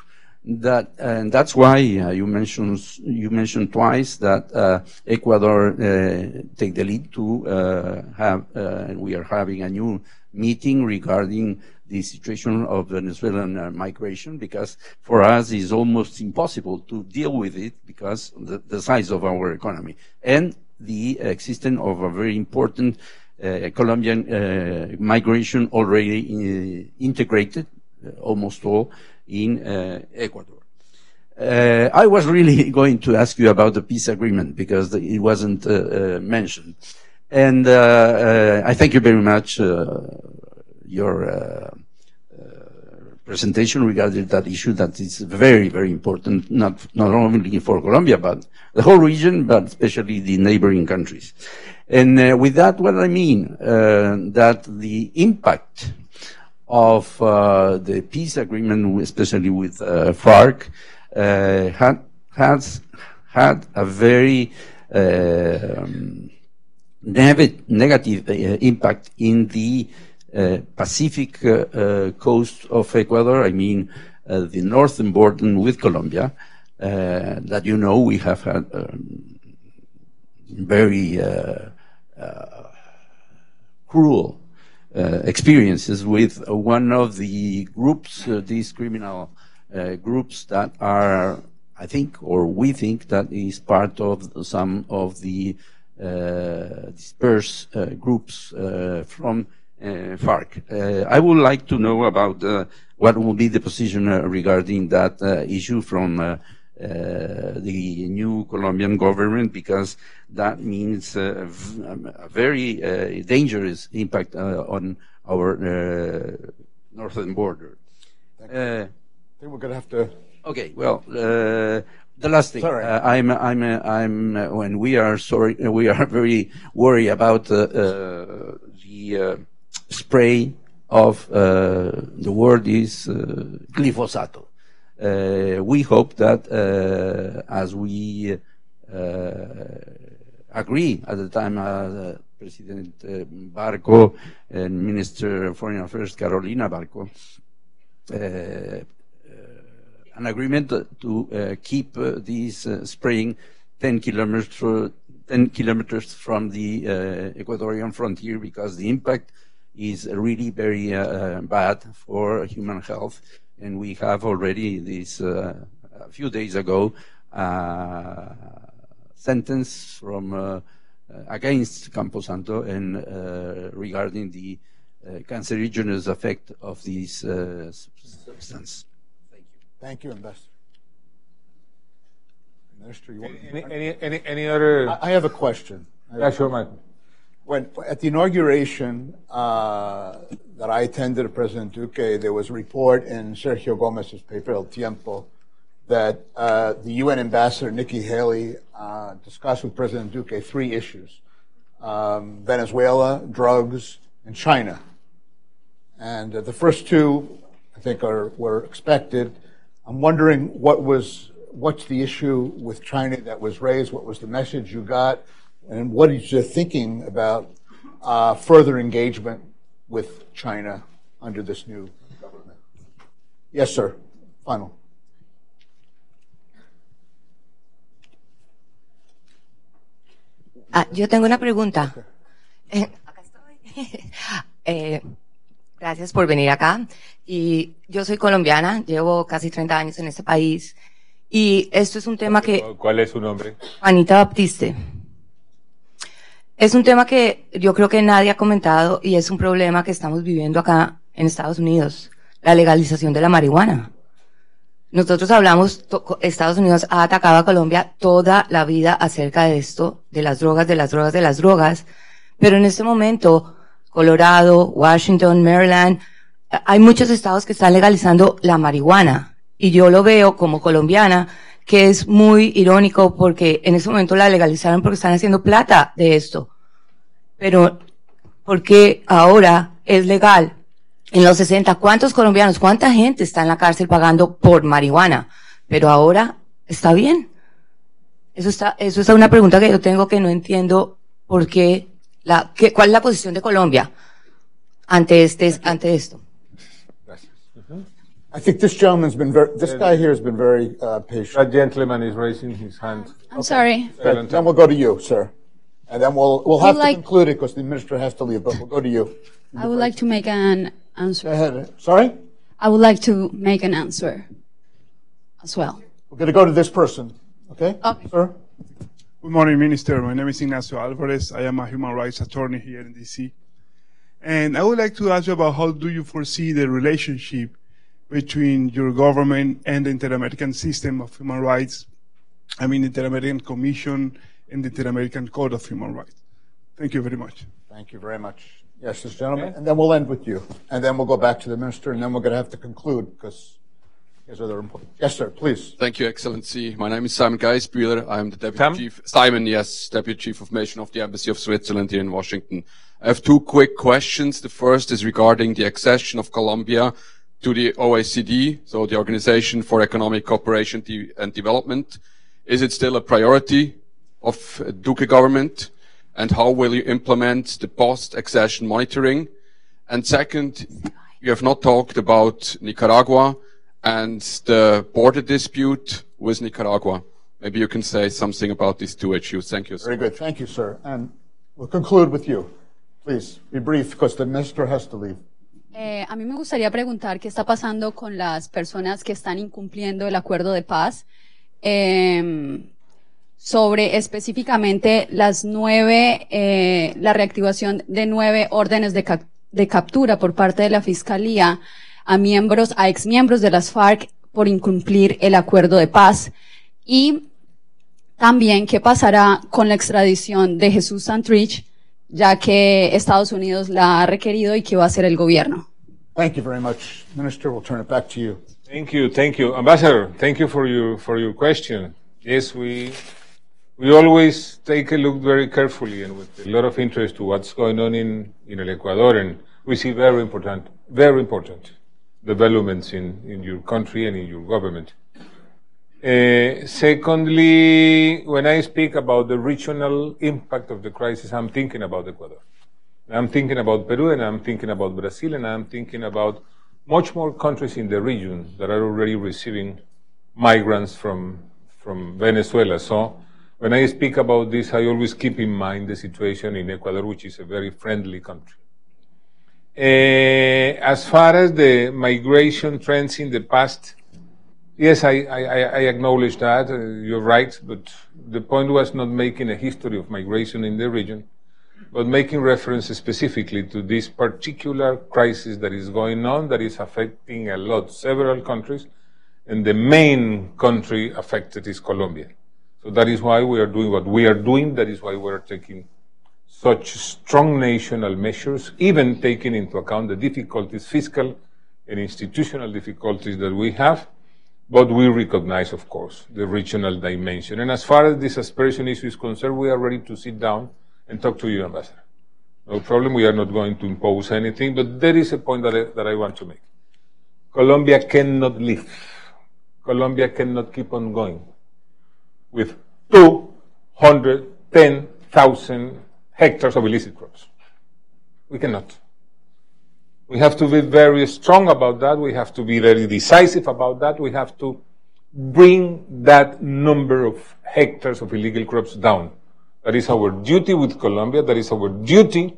that, and that's why you mentioned twice that Ecuador take the lead to have, and we are having a new meeting regarding the situation of Venezuelan migration, because for us it's almost impossible to deal with it because of the size of our economy and the existence of a very important Colombian migration already integrated, almost all, in Ecuador. I was really going to ask you about the peace agreement because it wasn't mentioned. And I thank you very much your presentation regarding that issue that is very, very important, not only for Colombia, but the whole region, but especially the neighboring countries. And with that, what I mean, that the impact of the peace agreement, especially with FARC, has had a very negative impact in the Pacific coast of Ecuador. I mean, the northern border with Colombia, that you know we have had very cruel experiences with one of the groups, these criminal groups that are, I think, or we think, that is part of some of the dispersed groups from FARC. I would like to know about what will be the position regarding that issue from the new Colombian government, because that means a very dangerous impact on our northern border. I think we're going to have to. Okay. Well, the last thing. Sorry. When we are very worried about the spray of the word is glyphosate. We hope that as we agree at the time President Barco and Minister of Foreign Affairs Carolina Barco, an agreement to keep this spraying 10 kilometers from the Ecuadorian frontier, because the impact is really very bad for human health. And we have already this, a few days ago, sentence from against Camposanto and regarding the cancerogenous effect of this substance. Thank you. Thank you, Ambassador. Minister, you want any other? I have a question. Yeah, sure, Michael. When at the inauguration that I attended of President Duque, there was a report in Sergio Gomez's paper El Tiempo that the UN ambassador Nikki Haley discussed with President Duque 3 issues: Venezuela, drugs, and China. And the first 2, I think, were expected. I'm wondering what's the issue with China that was raised? What was the message you got? And what is your thinking about further engagement with China under this new government? Yes, sir. Final. Yo tengo una pregunta. Acá estoy. Gracias por venir acá. Y yo soy colombiana, llevo casi 30 años en este país. Y esto es un tema que... ¿Cuál es su nombre? Anita Baptiste. Es un tema que yo creo que nadie ha comentado y es un problema que estamos viviendo acá en Estados Unidos. la legalización de la marihuana. Nosotros hablamos, Estados Unidos ha atacado a Colombia toda la vida acerca de esto, de las drogas, pero en este momento, Colorado, Washington, Maryland, hay muchos estados que están legalizando la marihuana, y yo lo veo como colombiana, que es muy irónico porque en ese momento la legalizaron porque están haciendo plata de esto, pero porque ahora es legal. En los 60, ¿cuántos colombianos, cuánta gente está en la cárcel pagando por marihuana? Pero ahora está bien. Eso es una pregunta que yo tengo que no entiendo por qué, ¿cuál es la posición de Colombia ante esto? I think this gentleman's been this guy here has been very patient. That gentleman is raising his hand. I'm sorry. Then we'll go to you, sir. And then we'll have to conclude it because the minister has to leave, but we'll go to you. I would like to make an answer. Go ahead. Sorry? I would like to make an answer as well. We're going to go to this person. Okay? Okay. Sir? Good morning, Minister. My name is Ignacio Alvarez. I am a human rights attorney here in D.C. And I would like to ask you about how do you foresee the relationship between your government and the Inter-American system of human rights, I mean, the Inter-American Commission and the Inter-American Code of Human Rights. Thank you very much. Thank you very much. Yes, this gentleman. Okay. And then we'll end with you. And then we'll go back to the minister, and then we're going to have to conclude because there's other important. Yes, sir, please. Thank you, Excellency. My name is Simon Geisbühler. I'm the Deputy Chief. Simon, yes, Deputy Chief of Mission of the Embassy of Switzerland here in Washington. I have two quick questions. The first is regarding the accession of Colombia to the OECD, so the Organization for Economic Cooperation and Development. Is it still a priority of Duque government? And how will you implement the post-accession monitoring? And second, you have not talked about Nicaragua and the border dispute with Nicaragua. Maybe you can say something about these two issues. Thank you, sir. Very good. Thank you, sir. And we'll conclude with you. Please, be brief because the minister has to leave. A mí me gustaría preguntar qué está pasando con las personas que están incumpliendo el acuerdo de paz, sobre específicamente la reactivación de 9 órdenes de captura por parte de la Fiscalía a exmiembros de las FARC por incumplir el acuerdo de paz, y también qué pasará con la extradición de Jesús Santrich, ya que Estados Unidos la ha requerido, y qué va a hacer el gobierno. Thank you very much. Minister, we'll turn it back to you. Thank you. Ambassador, thank you for your question. Yes, we always take a look very carefully and with a lot of interest to what's going on in El Ecuador, and we see very important developments in your country and in your government. Secondly, when I speak about the regional impact of the crisis, I'm thinking about Ecuador. I'm thinking about Peru, and I'm thinking about Brazil, and I'm thinking about much more countries in the region that are already receiving migrants from Venezuela. So when I speak about this, I always keep in mind the situation in Ecuador, which is a very friendly country. As far as the migration trends in the past, yes, I acknowledge that. You're right, but the point was not making a history of migration in the region, but making reference specifically to this particular crisis that is going on, that is affecting several countries, and the main country affected is Colombia. So that is why we are doing what we are doing. That is why we are taking such strong national measures, even taking into account the difficulties, fiscal and institutional difficulties that we have. But we recognize, of course, the regional dimension. And as far as this aspiration issue is concerned, we are ready to sit down and talk to you, Ambassador. No problem. We are not going to impose anything, but there is a point that I want to make. Colombia cannot live. Colombia cannot keep on going with 210,000 hectares of illicit crops. We cannot. We have to be very strong about that. We have to be very decisive about that. We have to bring that number of hectares of illegal crops down. That is our duty with Colombia. That is our duty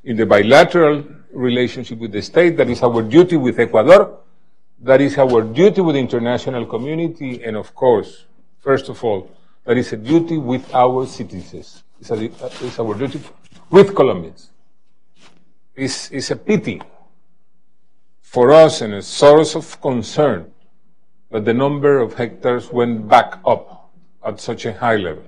in the bilateral relationship with the state. That is our duty with Ecuador. That is our duty with the international community. And of course, first of all, that is a duty with our citizens. It's our duty with Colombians. It's a pity for us and a source of concern that the number of hectares went back up at such a high level.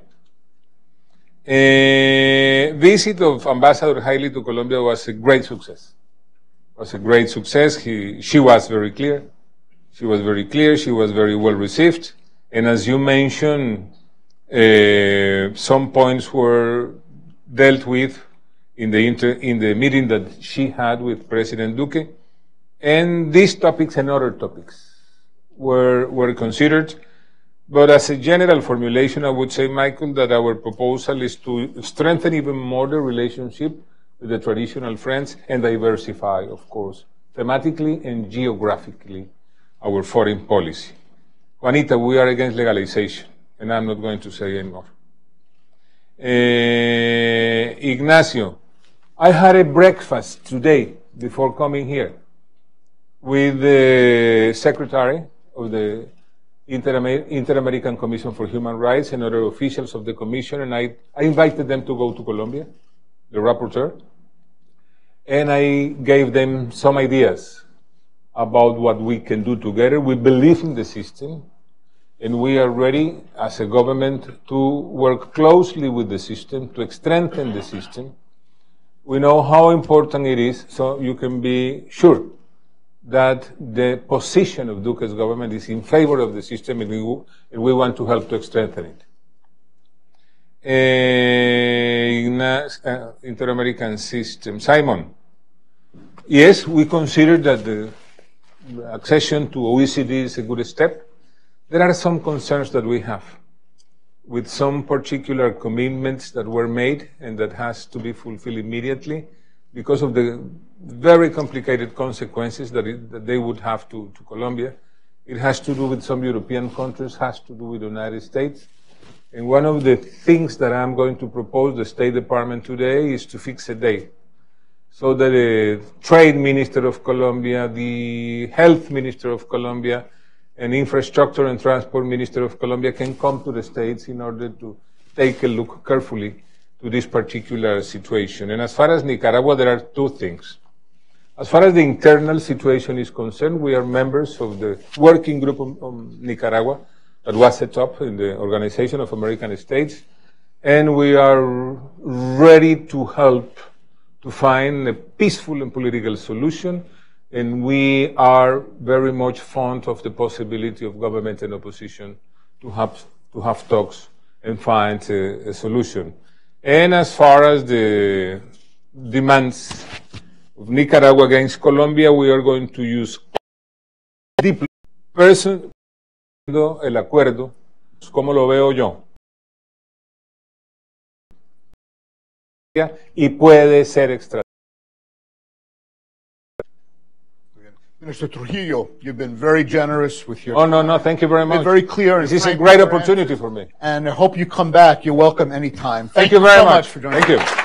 A visit of Ambassador Hailey to Colombia was a great success. She was very clear. She was very clear. She was very well received. And as you mentioned, some points were dealt with in the meeting that she had with President Duque. And these topics and other topics were considered. But as a general formulation, I would say, Michael, that our proposal is to strengthen even more the relationship with the traditional friends and diversify, of course, thematically and geographically, our foreign policy. Juanita, we are against legalization, and I'm not going to say anymore. Ignacio, I had a breakfast today before coming here with the Secretary of the Inter-American Commission for Human Rights and other officials of the Commission, and I invited them to go to Colombia, the rapporteur, and I gave them some ideas about what we can do together. We believe in the system, and we are ready as a government to work closely with the system, to strengthen the system. We know how important it is, so you can be sure that the position of Duque's government is in favor of the system, and we want to help to strengthen it. Inter-American system. Simon, yes, we consider that the accession to OECD is a good step. There are some concerns that we have with some particular commitments that were made and that has to be fulfilled immediately because of the very complicated consequences that they would have to Colombia. It has to do with some European countries, has to do with the United States. And one of the things that I'm going to propose the State Department today is to fix a date so that the Trade Minister of Colombia, the Health Minister of Colombia, and Infrastructure and Transport Minister of Colombia can come to the States in order to take a look carefully to this particular situation. And as far as Nicaragua, there are two things. As far as the internal situation is concerned, we are members of the working group on Nicaragua that was set up in the Organization of American States, and we are ready to help to find a peaceful and political solution, and we are very much fond of the possibility of government and opposition to have talks and find a solution. And as far as the demands of Nicaragua against Colombia, we are going to use el acuerdo, como lo veo yo, y puede ser extra. Minister Trujillo, you've been very generous with your... Oh, no, thank you very much. Been very clear. This is a great opportunity for me. And I hope you come back. You're welcome anytime. Thank you very so much for joining us. Thank you.